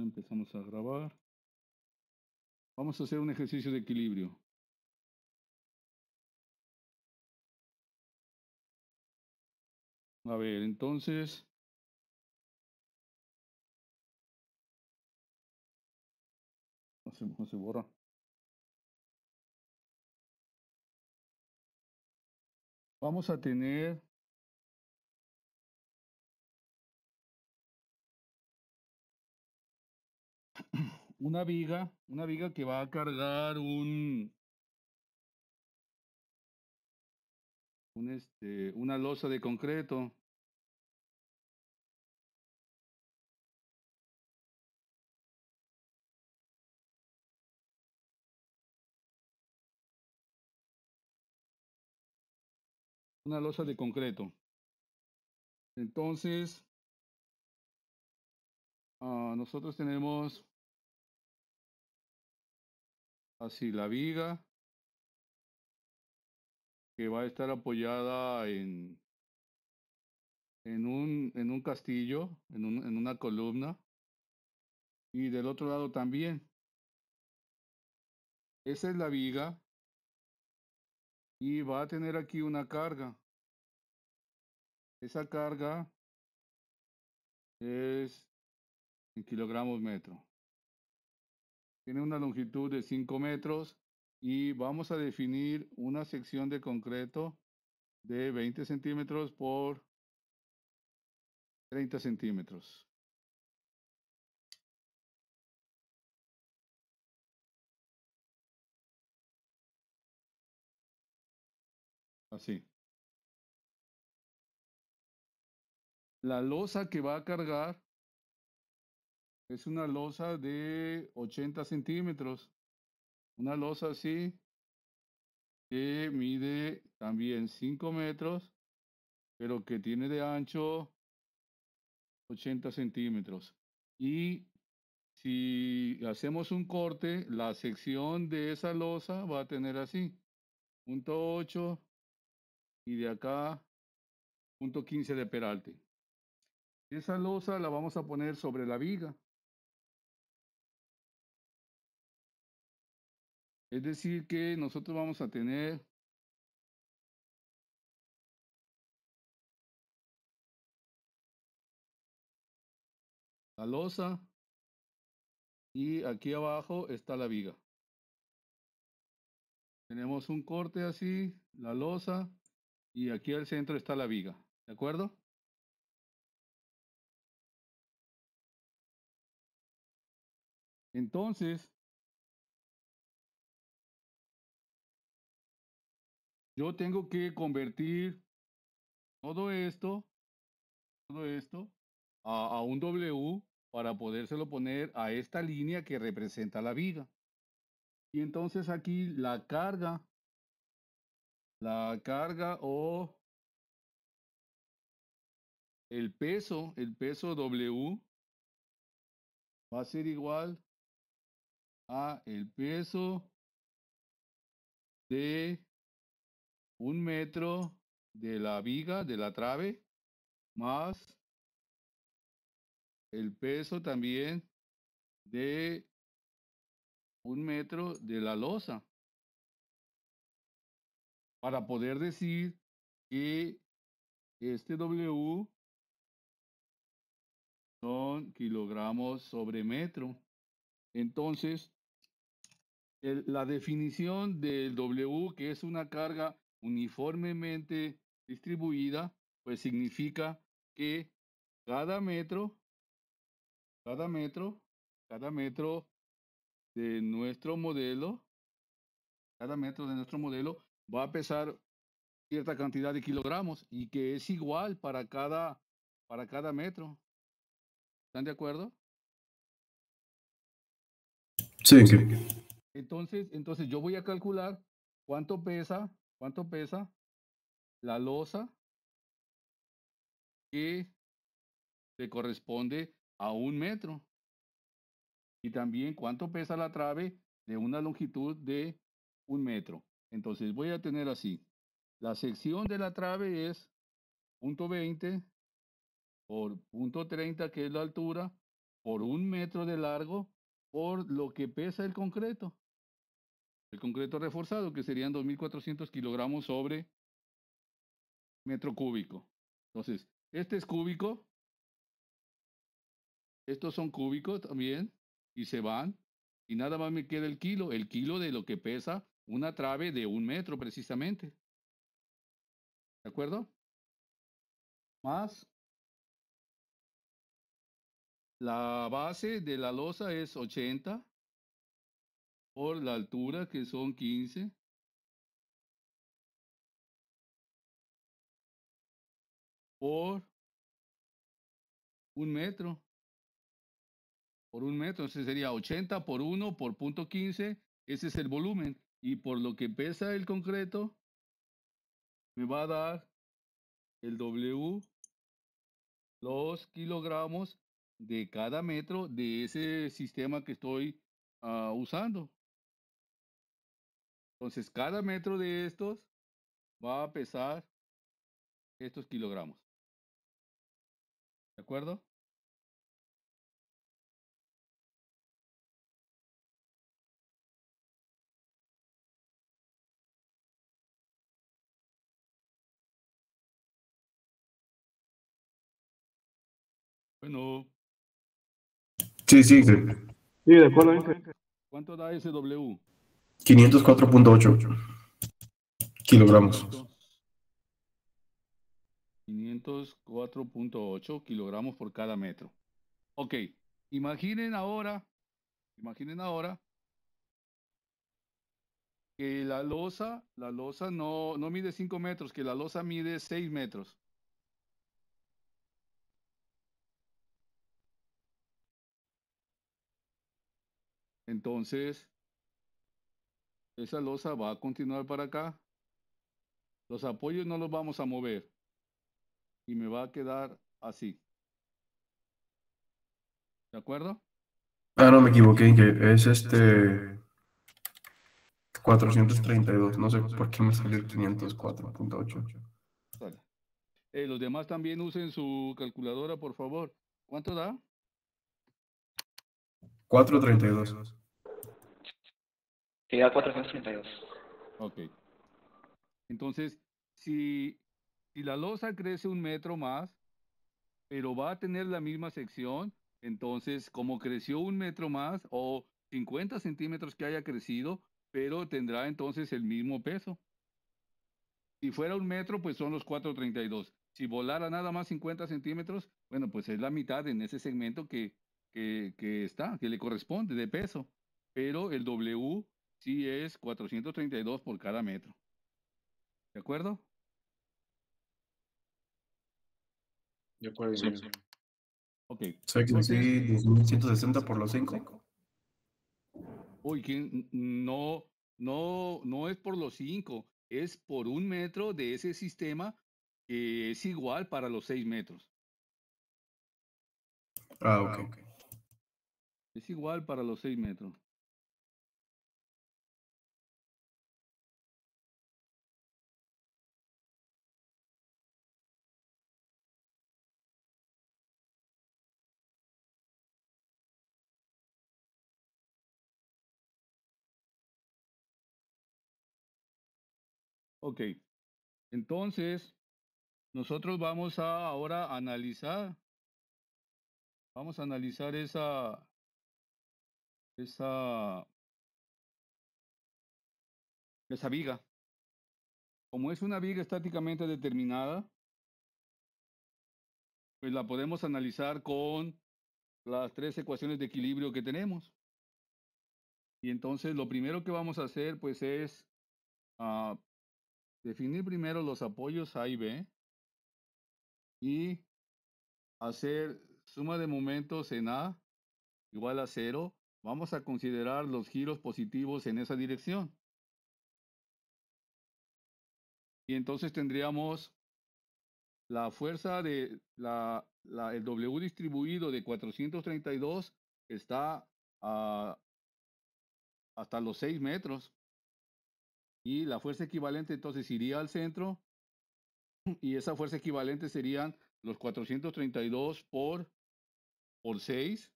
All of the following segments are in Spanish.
Ahora empezamos a grabar. Vamos a hacer un ejercicio de equilibrio. A ver, entonces, no se borra. Vamos a tener una viga que va a cargar una losa de concreto. Una losa de concreto. Entonces, nosotros tenemos así la viga que va a estar apoyada en un castillo, en una columna, y del otro lado también. Esa es la viga y va a tener aquí una carga. Esa carga es en kilogramos metro. Tiene una longitud de 5 metros y vamos a definir una sección de concreto de 20 centímetros por 30 centímetros. Así. La losa que va a cargar es una losa de 80 centímetros. Una losa así que mide también 5 metros, pero que tiene de ancho 80 centímetros. Y si hacemos un corte, la sección de esa losa va a tener así, punto 8 y de acá, punto 15 de peralte. Esa losa la vamos a poner sobre la viga. Es decir que nosotros vamos a tener la losa y aquí abajo está la viga. Tenemos un corte así, la losa, y aquí al centro está la viga. ¿De acuerdo? Entonces, yo tengo que convertir todo esto a un W para podérselo poner a esta línea que representa la viga. Y entonces aquí la carga o el peso W va a ser igual a el peso de 1 metro de la viga, de la trave, más el peso también de 1 metro de la losa, para poder decir que este W son kilogramos sobre metro. Entonces, la definición del W, que es una carga uniformemente distribuida, pues significa que cada metro de nuestro modelo, va a pesar cierta cantidad de kilogramos y que es igual para cada metro. ¿Están de acuerdo? Sí, Entonces yo voy a calcular cuánto pesa la losa que le corresponde a 1 metro. Y también cuánto pesa la trave de una longitud de 1 metro. Entonces voy a tener así. La sección de la trave es punto 20 por punto 30, que es la altura, por 1 metro de largo por lo que pesa el concreto. El concreto reforzado, que serían 2.400 kilogramos sobre metro cúbico. Entonces, este es cúbico, estos son cúbicos también, y se van, y nada más me queda el kilo de lo que pesa una trave de 1 metro precisamente. ¿De acuerdo? Más la base de la losa es 80 por la altura, que son 15, por 1 metro. Por 1 metro, entonces sería 80 por 1 por punto 15, ese es el volumen. Y por lo que pesa el concreto, me va a dar el W, los kilogramos de cada metro de ese sistema que estoy usando. Entonces, cada metro de estos va a pesar estos kilogramos. ¿De acuerdo? Bueno, Sí, sí, Sí, de acuerdo, Inge. ¿cuánto da ese W? 504.8 kilogramos. 504.8 kilogramos por cada metro. Ok, imaginen ahora que la losa no mide 5 metros, que la losa mide 6 metros. Entonces, esa losa va a continuar para acá. Los apoyos no los vamos a mover. Y me va a quedar así. ¿De acuerdo? Ah, no, me equivoqué, Inge. Es 432. No sé por qué me salió el 504.8. Vale. Los demás también usen su calculadora, por favor. ¿Cuánto da? 432. Sí, da 432. Ok. Entonces, si la losa crece 1 metro más, pero va a tener la misma sección, entonces como creció 1 metro más o 50 centímetros que haya crecido, pero tendrá entonces el mismo peso. Si fuera 1 metro, pues son los 432. Si volara nada más 50 centímetros, bueno, pues es la mitad en ese segmento que le corresponde de peso. Pero el W sí es 432 por cada metro. ¿De acuerdo? De acuerdo, Sí. Inge. Ok. O sea que Entonces, sí, 2160 por los 5. uy, que no es por los 5, es por 1 metro de ese sistema que es igual para los 6 metros. Ah, ok. Es igual para los 6 metros. Ok. Entonces, nosotros vamos a ahora analizar. Vamos a analizar esa viga. Como es una viga estáticamente determinada, pues la podemos analizar con las 3 ecuaciones de equilibrio que tenemos. Y entonces lo primero que vamos a hacer pues es definir primero los apoyos A y B y hacer suma de momentos en A igual a 0. Vamos a considerar los giros positivos en esa dirección. Y entonces tendríamos la fuerza de el W distribuido de 432 está hasta los 6 metros. Y la fuerza equivalente entonces iría al centro y esa fuerza equivalente serían los 432 por 6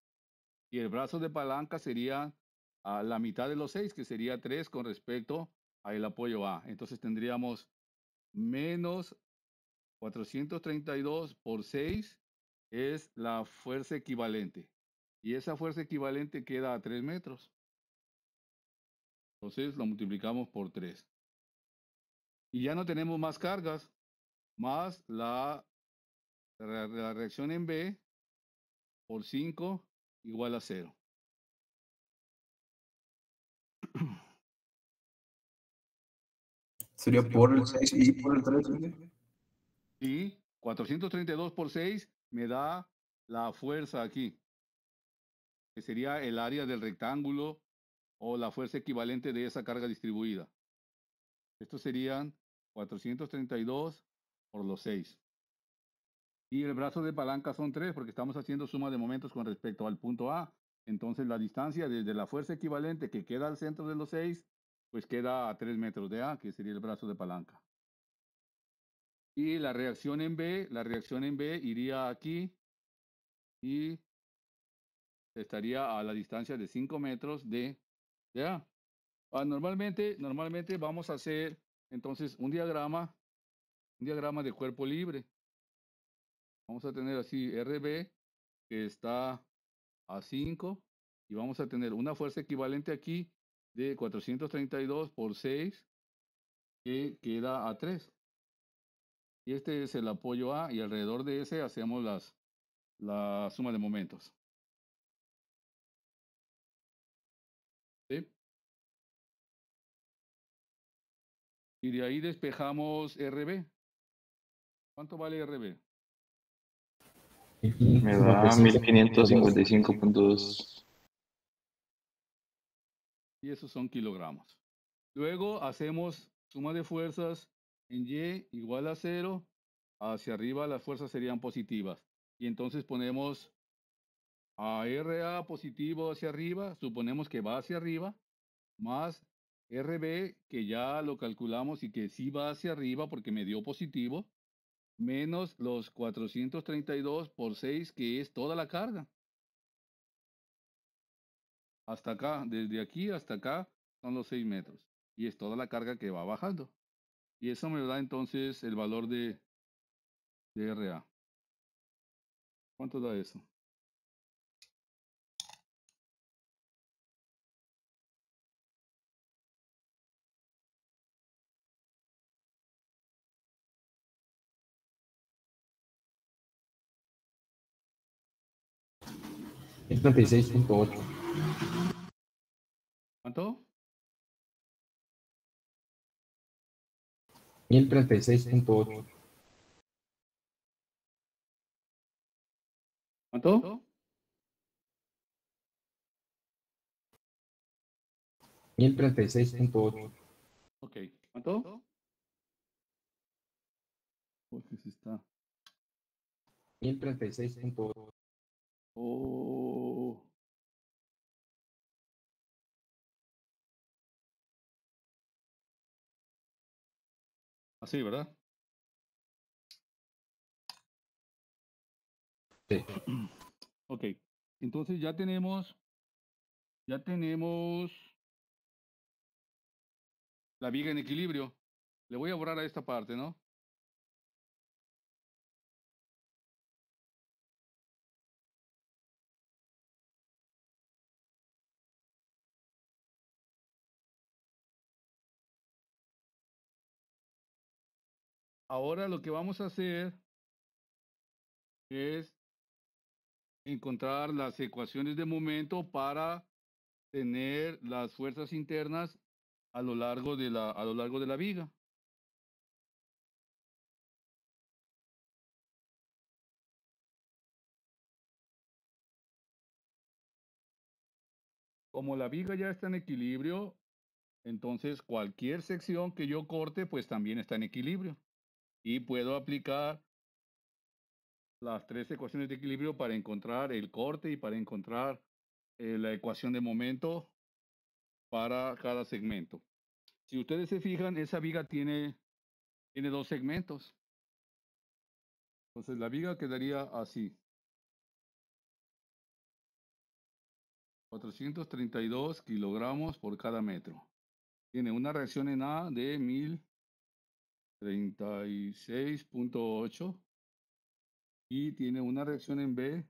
Y el brazo de palanca sería a la mitad de los 6, que sería 3 con respecto al apoyo A. Entonces tendríamos menos 432 por 6 es la fuerza equivalente. Y esa fuerza equivalente queda a 3 metros. Entonces lo multiplicamos por 3. Y ya no tenemos más cargas, más la reacción en B por 5 igual a 0. Sería por el 6 y por el 3. Y 432 por 6 me da la fuerza aquí, que sería el área del rectángulo o la fuerza equivalente de esa carga distribuida. Estos serían 432 por los 6. Y el brazo de palanca son 3 porque estamos haciendo suma de momentos con respecto al punto A. Entonces la distancia desde la fuerza equivalente que queda al centro de los 6, pues queda a 3 metros de A, que sería el brazo de palanca. Y la reacción en B iría aquí y estaría a la distancia de 5 metros de A. Normalmente vamos a hacer entonces un diagrama de cuerpo libre. Vamos a tener así RB, que está a 5, y vamos a tener una fuerza equivalente aquí de 432 por 6, que queda a 3. Y este es el apoyo A, y alrededor de ese hacemos la suma de momentos. ¿Sí? Y de ahí despejamos RB. ¿Cuánto vale RB? Me da 1555.2. Y esos son kilogramos. Luego hacemos suma de fuerzas en Y igual a 0. Hacia arriba las fuerzas serían positivas. Y entonces ponemos a RA positivo hacia arriba, suponemos que va hacia arriba, más RB, que ya lo calculamos y que sí va hacia arriba porque me dio positivo, menos los 432 por 6, que es toda la carga. Hasta acá, desde aquí hasta acá, son los 6 metros. Y es toda la carga que va bajando. Y eso me da entonces el valor de RA. ¿Cuánto da eso? El 36.8. ¿Cuánto? 1036.8. ¿Cuánto? 1036.8. Ok. ¿Cuánto? Porque se está. 1036.8. Oh. Así, ¿verdad? Sí. Ok. Entonces ya tenemos la viga en equilibrio. Le voy a borrar a esta parte, ¿no? Ahora lo que vamos a hacer es encontrar las ecuaciones de momento para tener las fuerzas internas a lo largo de la viga. Como la viga ya está en equilibrio, entonces cualquier sección que yo corte, pues también está en equilibrio. Y puedo aplicar las 3 ecuaciones de equilibrio para encontrar el corte y para encontrar la ecuación de momento para cada segmento. Si ustedes se fijan, esa viga tiene 2 segmentos. Entonces la viga quedaría así. 432 kilogramos por cada metro. Tiene una reacción en A de 1036.8 y tiene una reacción en B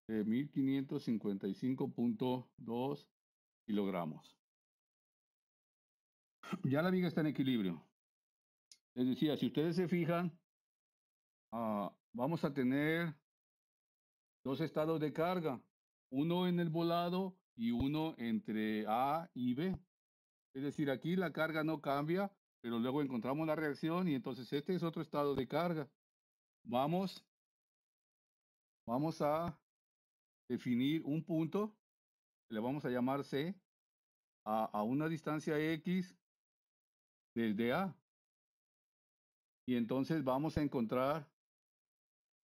de 1555.2 kilogramos. Ya la viga está en equilibrio. Les decía, si ustedes se fijan, vamos a tener dos estados de carga, uno en el volado y uno entre A y B. Es decir, aquí la carga no cambia, pero luego encontramos la reacción y entonces este es otro estado de carga. Vamos a definir un punto, le vamos a llamar C, a una distancia X desde A. Y entonces vamos a encontrar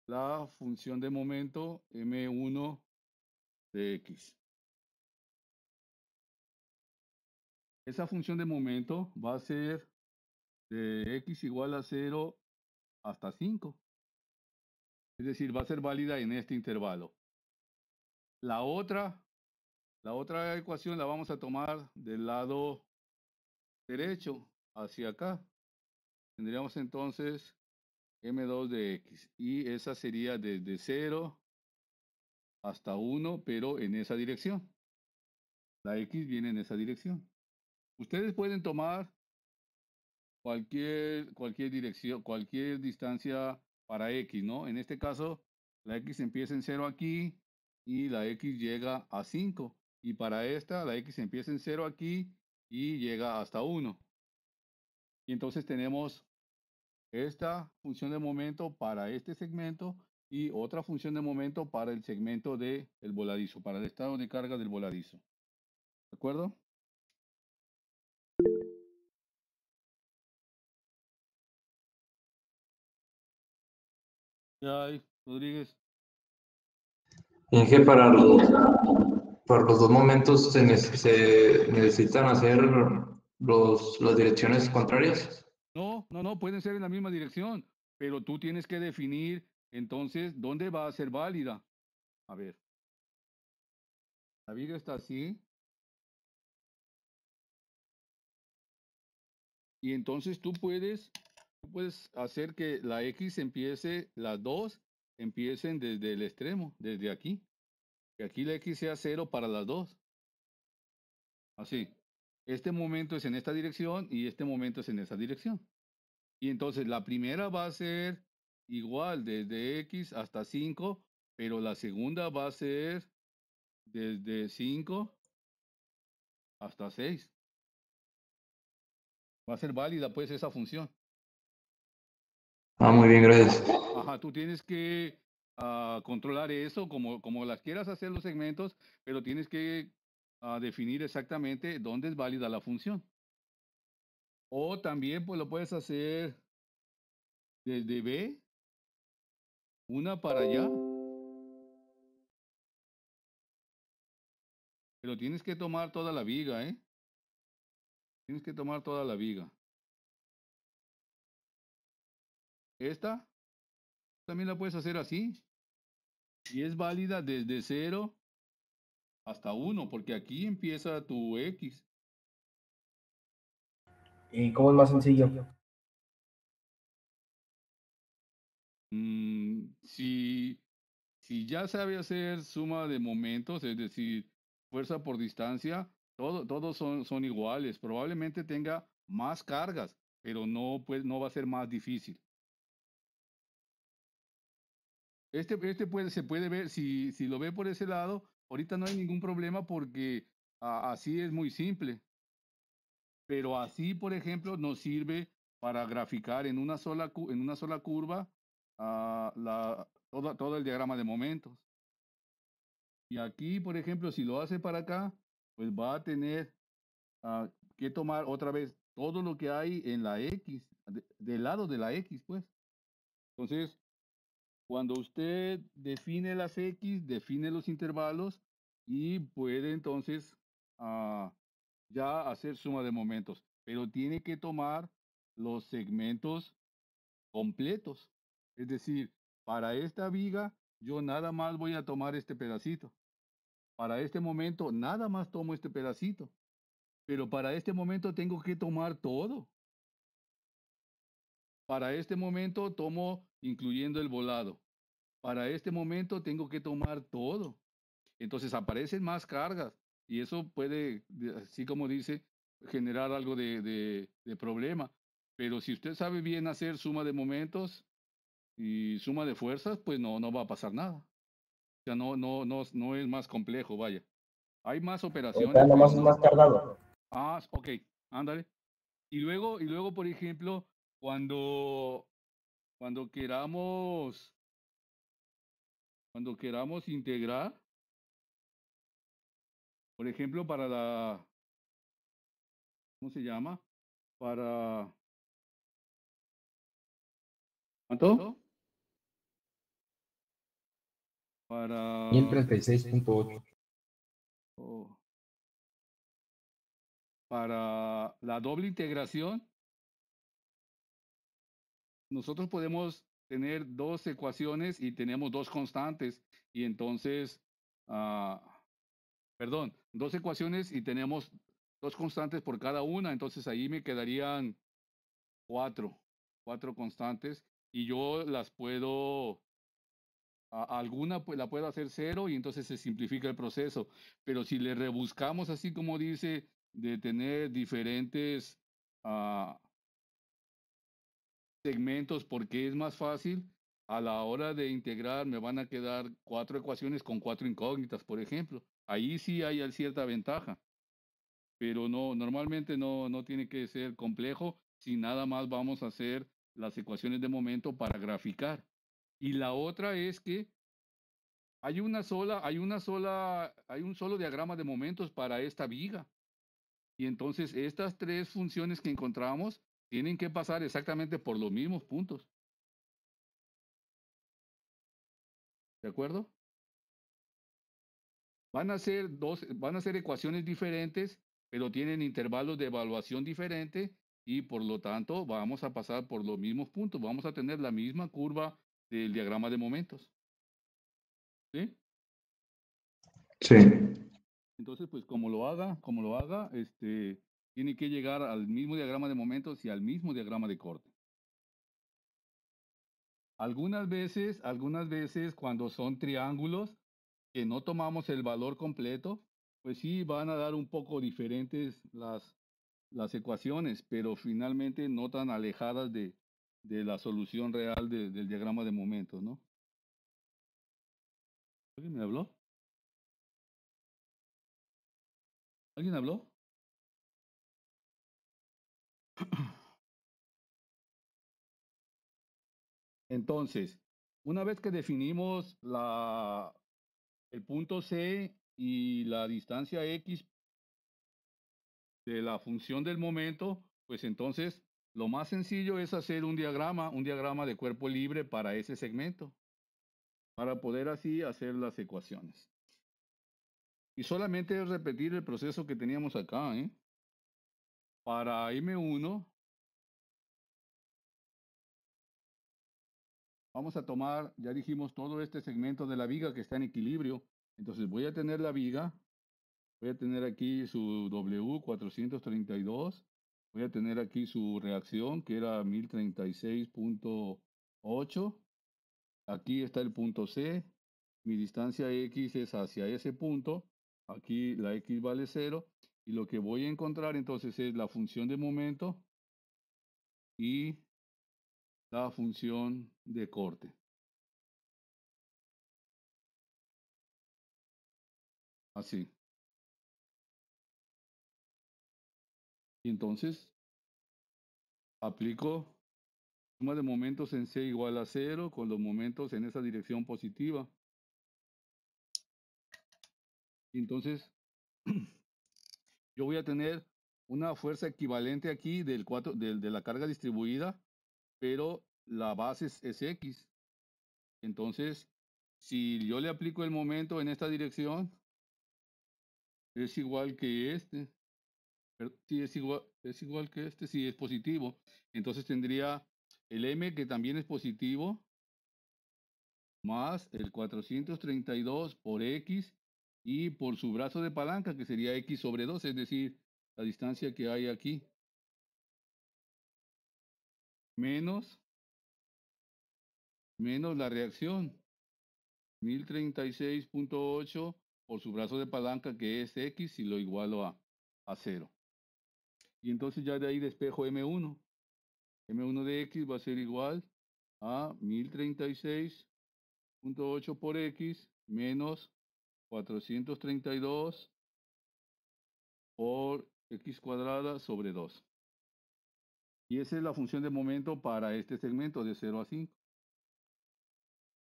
la función de momento M1 de X. Esa función de momento va a ser de X igual a 0 hasta 5. Es decir, va a ser válida en este intervalo. La otra ecuación la vamos a tomar del lado derecho hacia acá. Tendríamos entonces M2 de X. Y esa sería desde 0 hasta 1, pero en esa dirección. La X viene en esa dirección. Ustedes pueden tomar cualquier dirección, cualquier distancia para X, ¿no? En este caso, la X empieza en 0 aquí y la X llega a 5. Y para esta, la X empieza en 0 aquí y llega hasta 1. Y entonces tenemos esta función de momento para este segmento y otra función de momento para el segmento del voladizo, para el estado de carga del voladizo. ¿De acuerdo? ¿Qué hay, Rodríguez? Inge, para los dos momentos se necesitan hacer las direcciones contrarias. No, pueden ser en la misma dirección, pero tú tienes que definir entonces dónde va a ser válida. A ver, la viga está así. Y entonces tú puedes hacer que la X empiece, las dos empiecen desde el extremo, desde aquí. Que aquí la X sea 0 para las dos. Así. Este momento es en esta dirección y este momento es en esa dirección. Y entonces la primera va a ser igual desde X hasta 5, pero la segunda va a ser desde 5 hasta 6. Va a ser válida pues esa función. Ah, muy bien, gracias. Ajá, tú tienes que controlar eso como las quieras hacer los segmentos, pero tienes que definir exactamente dónde es válida la función. O también pues lo puedes hacer desde B, una para allá. Pero tienes que tomar toda la viga, ¿eh? Tienes que tomar toda la viga. Esta también la puedes hacer así. Y es válida desde 0 hasta 1, porque aquí empieza tu X. ¿Y cómo es más sencillo? Si ya sabe hacer suma de momentos, es decir, fuerza por distancia, todos son iguales. Probablemente tenga más cargas, pero no va a ser más difícil. Se puede ver, si lo ve por ese lado, ahorita no hay ningún problema porque así es muy simple. Pero así, por ejemplo, nos sirve para graficar en una sola curva todo el diagrama de momentos. Y aquí, por ejemplo, si lo hace para acá, pues va a tener que tomar otra vez todo lo que hay en la X, del lado de la X, pues. Entonces, cuando usted define las X, define los intervalos y puede entonces ya hacer suma de momentos, pero tiene que tomar los segmentos completos. Es decir, para esta viga, yo nada más voy a tomar este pedacito. Para este momento, nada más tomo este pedacito. Pero para este momento tengo que tomar todo. Para este momento tomo incluyendo el volado. Para este momento tengo que tomar todo. Entonces aparecen más cargas y eso puede, así como dice, generar algo de problema. Pero si usted sabe bien hacer suma de momentos y suma de fuerzas, pues no va a pasar nada. O sea, no es más complejo, vaya. Hay más O operaciones, sea, pero nomás es no. más tardado. Ah, ok, ándale. Y luego, por ejemplo, cuando queramos integrar, por ejemplo, para la, ¿cómo se llama? Para, ¿cuánto? Para, 1036.8. oh, para la doble integración, nosotros podemos tener dos ecuaciones y tenemos dos constantes y entonces, perdón, dos ecuaciones y tenemos dos constantes por cada una, entonces ahí me quedarían cuatro constantes y yo las puedo, alguna pues la puedo hacer cero y entonces se simplifica el proceso, pero si le rebuscamos así como dice, de tener diferentes segmentos porque es más fácil, a la hora de integrar me van a quedar cuatro ecuaciones con cuatro incógnitas, por ejemplo. Ahí sí hay cierta ventaja, pero no, normalmente no tiene que ser complejo si nada más vamos a hacer las ecuaciones de momento para graficar. Y la otra es que hay un solo diagrama de momentos para esta viga. Y entonces estas tres funciones que encontramos tienen que pasar exactamente por los mismos puntos. ¿De acuerdo? Van a ser ecuaciones diferentes, pero tienen intervalos de evaluación diferentes y por lo tanto vamos a pasar por los mismos puntos. Vamos a tener la misma curva del diagrama de momentos. ¿Sí? Sí. Entonces, pues como lo haga, tiene que llegar al mismo diagrama de momentos y al mismo diagrama de corte. Algunas veces cuando son triángulos que no tomamos el valor completo, pues sí van a dar un poco diferentes las ecuaciones, pero finalmente no tan alejadas de la solución real del diagrama de momentos, ¿no? ¿Alguien me habló? ¿Alguien habló? Entonces, una vez que definimos el punto C y la distancia X de la función del momento, pues entonces lo más sencillo es hacer un diagrama de cuerpo libre para ese segmento, para poder así hacer las ecuaciones. Y solamente es repetir el proceso que teníamos acá, ¿eh? Para M1, vamos a tomar, ya dijimos, todo este segmento de la viga que está en equilibrio. Entonces voy a tener la viga, voy a tener aquí su W432, voy a tener aquí su reacción que era 1036.8. Aquí está el punto C, mi distancia X es hacia ese punto, aquí la X vale 0 y lo que voy a encontrar entonces es la función de momento y la función de corte. Así. Y entonces aplico suma de momentos en C igual a 0 con los momentos en esa dirección positiva. Y entonces yo voy a tener una fuerza equivalente aquí de la carga distribuida, pero la base es X. Entonces, si yo le aplico el momento en esta dirección, es igual que este. Sí, es igual que este, sí, es positivo. Entonces tendría el M, que también es positivo, más el 432 por X, y por su brazo de palanca, que sería x sobre 2, es decir, la distancia que hay aquí, menos la reacción, 1036.8 por su brazo de palanca, que es x, y lo igualo a 0. Y entonces ya de ahí despejo M1. M1 de x va a ser igual a 1036.8 por x menos 432 por x cuadrada sobre 2. Y esa es la función de momento para este segmento de 0 a 5.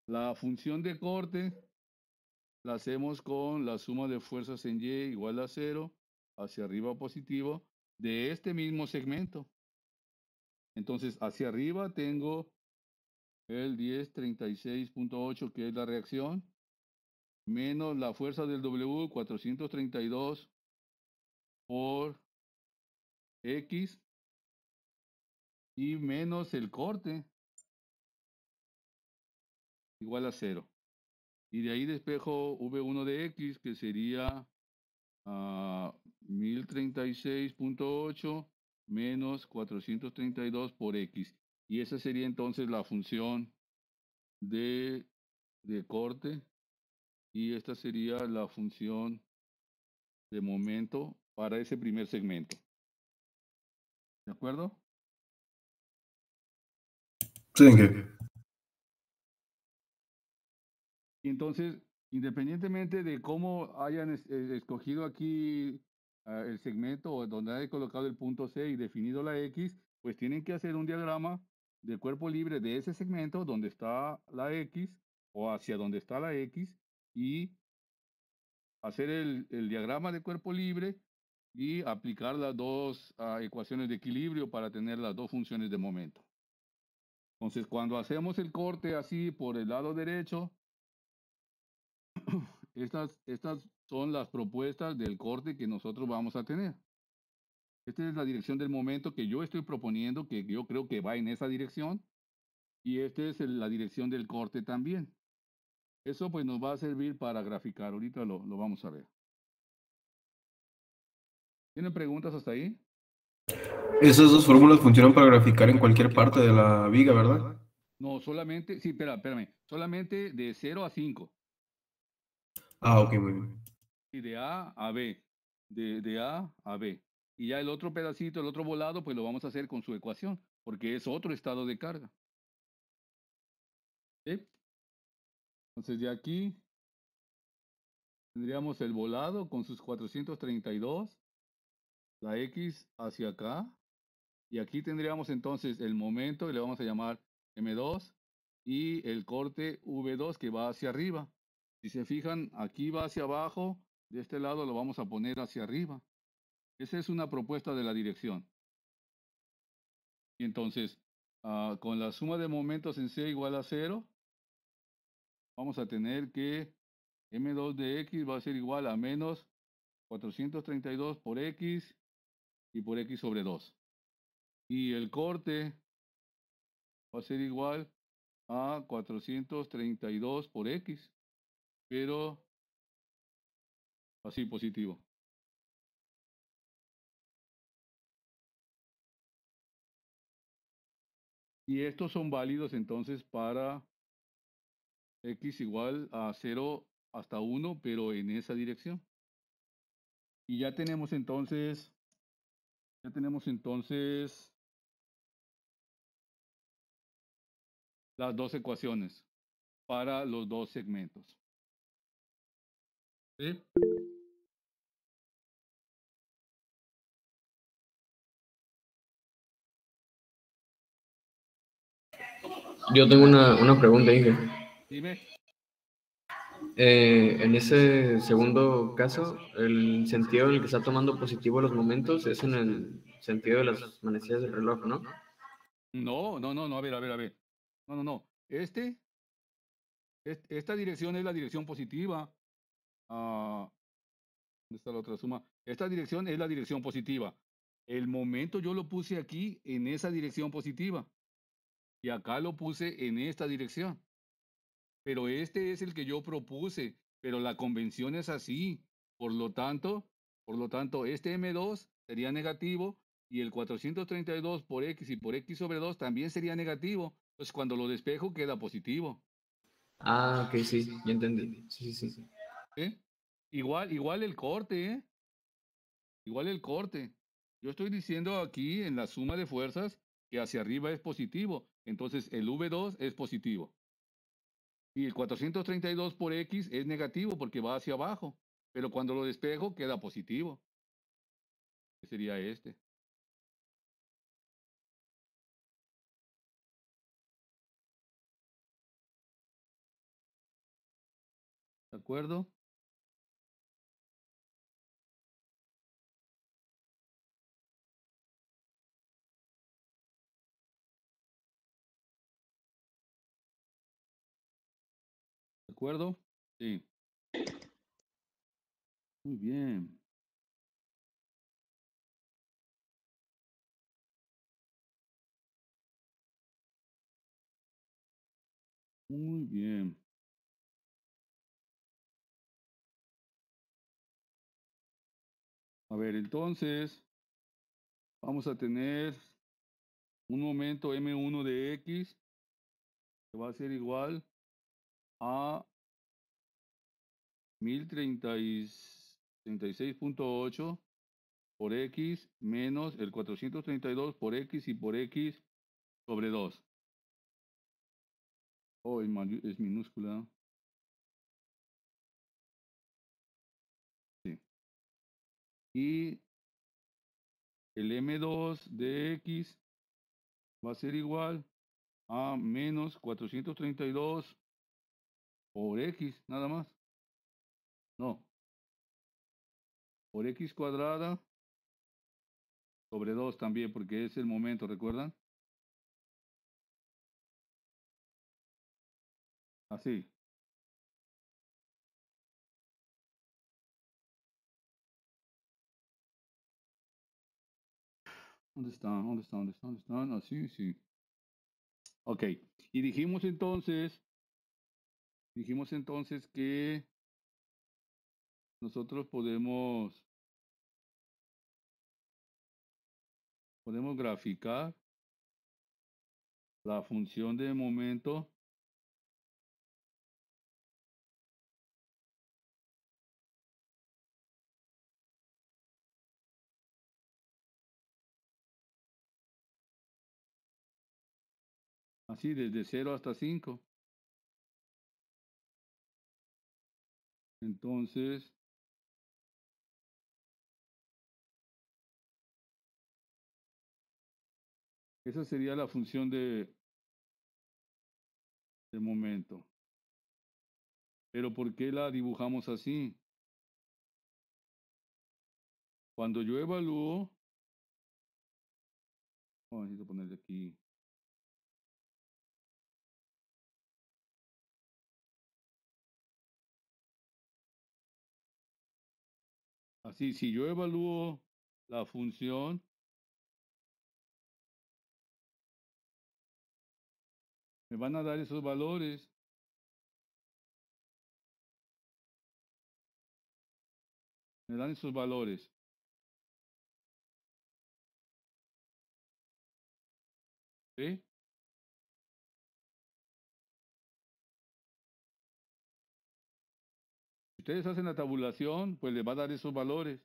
La función de corte la hacemos con la suma de fuerzas en Y igual a 0, hacia arriba positivo, de este mismo segmento. Entonces, hacia arriba tengo el 1036.8, que es la reacción, menos la fuerza del W, 432 por X, y menos el corte, igual a 0. Y de ahí despejo V1 de X, que sería 1036.8 menos 432 por X. Y esa sería entonces la función de corte. Y esta sería la función de momento para ese primer segmento. ¿De acuerdo? Sí, Inge. Y entonces, independientemente de cómo hayan escogido aquí el segmento o donde hayan colocado el punto C y definido la X, pues tienen que hacer un diagrama de cuerpo libre de ese segmento donde está la X o hacia donde está la X, y hacer el diagrama de cuerpo libre y aplicar las dos ecuaciones de equilibrio para tener las dos funciones de momento. Entonces, cuando hacemos el corte así por el lado derecho, estas son las propuestas del corte que nosotros vamos a tener. Esta es la dirección del momento que yo estoy proponiendo, que yo creo que va en esa dirección, y esta es la dirección del corte también. Eso pues nos va a servir para graficar. Ahorita lo vamos a ver. ¿Tienen preguntas hasta ahí? Esas dos fórmulas funcionan para graficar en cualquier parte de la viga, ¿verdad? No, solamente, sí, espérame, solamente de 0 a 5. Ah, ok, muy bien. Y de A a B, de A a B. Y ya el otro pedacito, el otro volado, pues lo vamos a hacer con su ecuación, porque es otro estado de carga. ¿Sí? Entonces de aquí tendríamos el volado con sus 432, la X hacia acá, y aquí tendríamos entonces el momento, que le vamos a llamar M2, y el corte V2 que va hacia arriba. Si se fijan, aquí va hacia abajo, de este lado lo vamos a poner hacia arriba. Esa es una propuesta de la dirección. Y entonces, con la suma de momentos en C igual a 0, vamos a tener que M2 de X va a ser igual a menos 432 por X y por X sobre 2. Y el corte va a ser igual a 432 por X, pero así positivo. Y estos son válidos entonces para X igual a 0 hasta 1, pero en esa dirección. Y ya tenemos entonces las dos ecuaciones para los dos segmentos. ¿Sí? Yo tengo una pregunta, Inge. Dime. En ese segundo caso, el sentido en el que está tomando positivo los momentos es en el sentido de las manecillas del reloj, ¿no? No, a ver. No. Esta dirección es la dirección positiva. ¿Dónde está la otra suma? Esta dirección es la dirección positiva. El momento yo lo puse aquí en esa dirección positiva. Y acá lo puse en esta dirección. Pero este es el que yo propuse. pero la convención es así. Por lo tanto, este M2 sería negativo y el 432 por X y por X sobre 2 también sería negativo. Pues cuando lo despejo queda positivo. Ah, ok, sí, ya entendí. Sí, sí, sí. ¿Eh? Igual el corte, ¿eh? Igual el corte. Yo estoy diciendo aquí en la suma de fuerzas que hacia arriba es positivo. Entonces el V2 es positivo. Y el 432 por X es negativo porque va hacia abajo. Pero cuando lo despejo queda positivo. Que sería este. ¿De acuerdo? ¿De acuerdo? Sí. Muy bien. Muy bien. A ver, entonces vamos a tener un momento M1 de X que va a ser igual a 1036.8 por X menos el 432 por X y por X sobre 2. Oh, es minúscula. Sí. Y el M2 de X va a ser igual a menos 432 por X, nada más. No. Por X cuadrada sobre 2 también, porque es el momento, ¿recuerdan? Así. ¿Dónde están? ¿Dónde están? ¿Dónde están? ¿Dónde están? Así, sí. Ok. Y dijimos entonces que nosotros podemos graficar la función de momento así desde 0 hasta 5. Entonces, esa sería la función de momento. Pero ¿por qué la dibujamos así? Cuando yo evalúo, necesito ponerle aquí. Así, si yo evalúo la función, me van a dar esos valores. Me dan esos valores. ¿Sí? Si ustedes hacen la tabulación, pues les va a dar esos valores.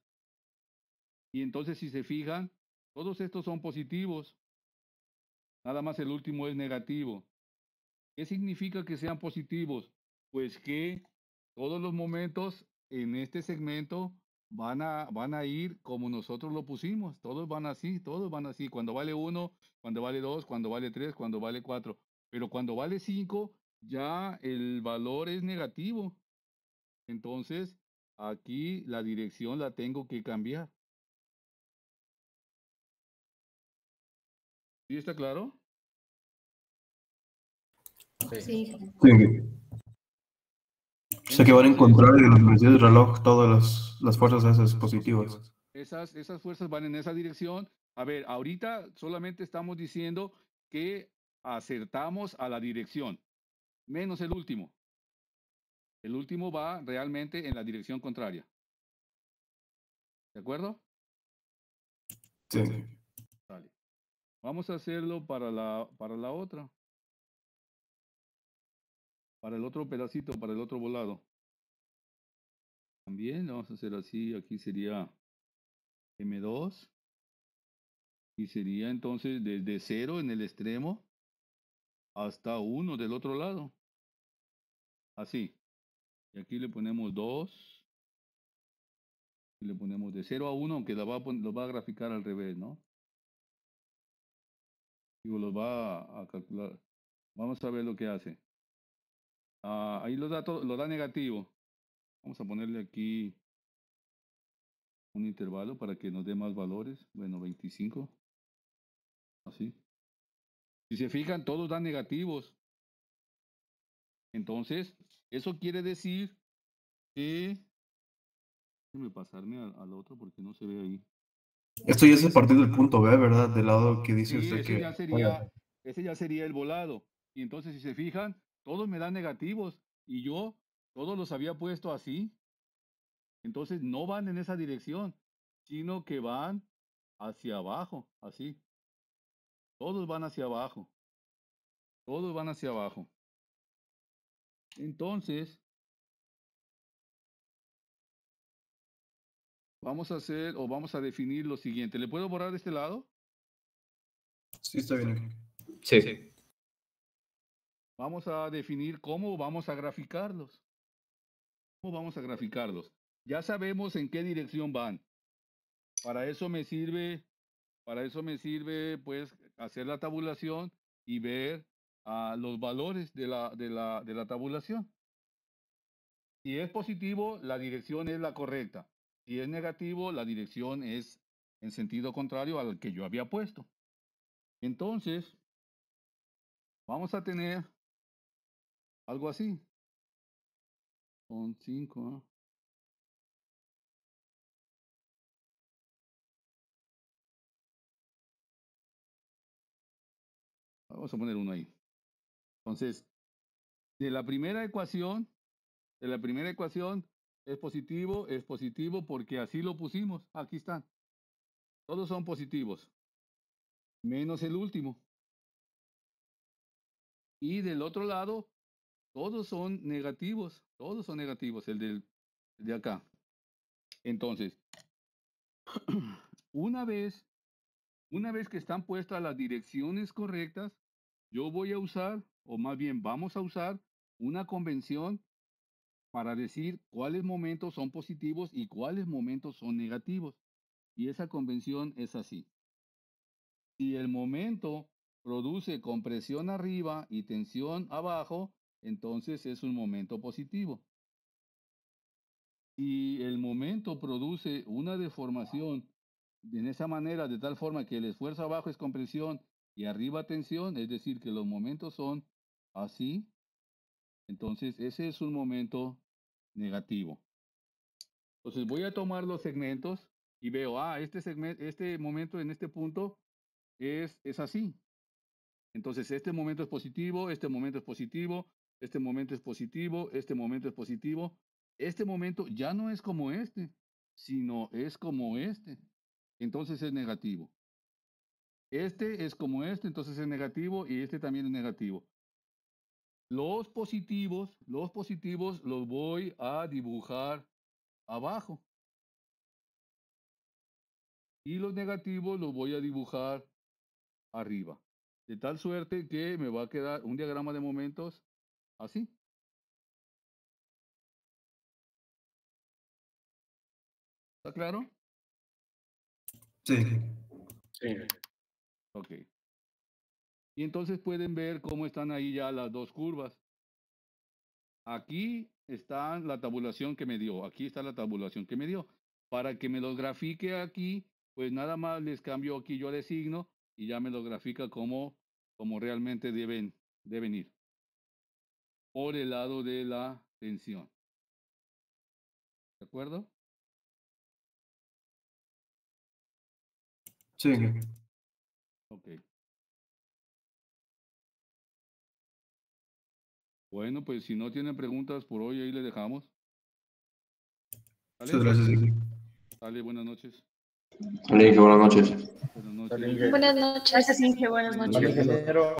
Y entonces, si se fijan, todos estos son positivos. Nada más el último es negativo. ¿Qué significa que sean positivos? Pues que todos los momentos en este segmento van a ir como nosotros lo pusimos. Todos van así, todos van así. Cuando vale 1, cuando vale 2, cuando vale 3, cuando vale 4. Pero cuando vale 5, ya el valor es negativo. Entonces, aquí la dirección la tengo que cambiar. ¿Sí está claro? Sí. Sí. O sea que van a encontrar en los velocidades del reloj todas las fuerzas esas positivas. Esas fuerzas van en esa dirección. A ver, ahorita solamente estamos diciendo que acertamos a la dirección, menos el último. El último va realmente en la dirección contraria. ¿De acuerdo? Sí. Vale. Vamos a hacerlo para la otra. Para el otro pedacito, para el otro volado. También lo vamos a hacer así. Aquí sería M2. Y sería entonces desde 0 en el extremo hasta 1 del otro lado. Así. Y aquí le ponemos 2. Y le ponemos de 0 a 1, aunque lo va a graficar al revés, ¿no? Digo, lo va a calcular. Vamos a ver lo que hace. Ahí lo da negativo. Vamos a ponerle aquí un intervalo para que nos dé más valores. Bueno, 25. Así. Si se fijan, todos dan negativos. Entonces, eso quiere decir que... Déjame pasarme al otro porque no se ve ahí. Esto ya es a partir del punto B, ¿verdad? Del lado que dice Sí, usted ese que... ya sería el volado. Y entonces, si se fijan, todos me dan negativos. Y yo todos los había puesto así. Entonces, no van en esa dirección, sino que van hacia abajo, así. Todos van hacia abajo. Todos van hacia abajo. Entonces, vamos a hacer o vamos a definir lo siguiente. ¿Le puedo borrar de este lado? Sí, está bien aquí. Sí. Vamos a definir cómo vamos a graficarlos. ¿Cómo vamos a graficarlos? Ya sabemos en qué dirección van. Para eso me sirve, pues, hacer la tabulación y ver los valores de la tabulación. Si es positivo, la dirección es la correcta. Si es negativo, la dirección es en sentido contrario al que yo había puesto. Entonces, vamos a tener algo así. Son 5. Vamos a poner uno ahí. Entonces, de la primera ecuación es positivo porque así lo pusimos. Aquí están. Todos son positivos, menos el último. Y del otro lado, todos son negativos, el de acá. Entonces, una vez que están puestas las direcciones correctas, yo voy a usar, o más bien vamos a usar, una convención para decir cuáles momentos son positivos y cuáles momentos son negativos. Y esa convención es así. Si el momento produce compresión arriba y tensión abajo, entonces es un momento positivo. Si el momento produce una deformación en esa manera, de tal forma que el esfuerzo abajo es compresión y arriba tensión, es decir, que los momentos son así, entonces ese es un momento negativo. Entonces voy a tomar los segmentos y veo, este momento en este punto es así. Entonces este momento es positivo, este momento es positivo, este momento es positivo, este momento es positivo. Este momento ya no es como este, sino es como este. Entonces es negativo. Este es como este, entonces es negativo y este también es negativo. Los positivos los voy a dibujar abajo. Y los negativos los voy a dibujar arriba. De tal suerte que me va a quedar un diagrama de momentos así. ¿Está claro? Sí. Sí. Ok. Y entonces pueden ver cómo están ahí ya las dos curvas. Aquí está la tabulación que me dio. Aquí está la tabulación que me dio. Para que me los grafique aquí, pues nada más les cambio aquí yo de signo y ya me lo grafica como realmente deben ir. Por el lado de la tensión. ¿De acuerdo? Sí. Ok. Bueno, pues si no tienen preguntas por hoy, ahí le dejamos. ¿Vale? Muchas gracias, Inge. Dale, buenas noches. Inge, buenas noches. Buenas noches. Buenas noches. Gracias, Inge. Buenas noches. Ingeniero.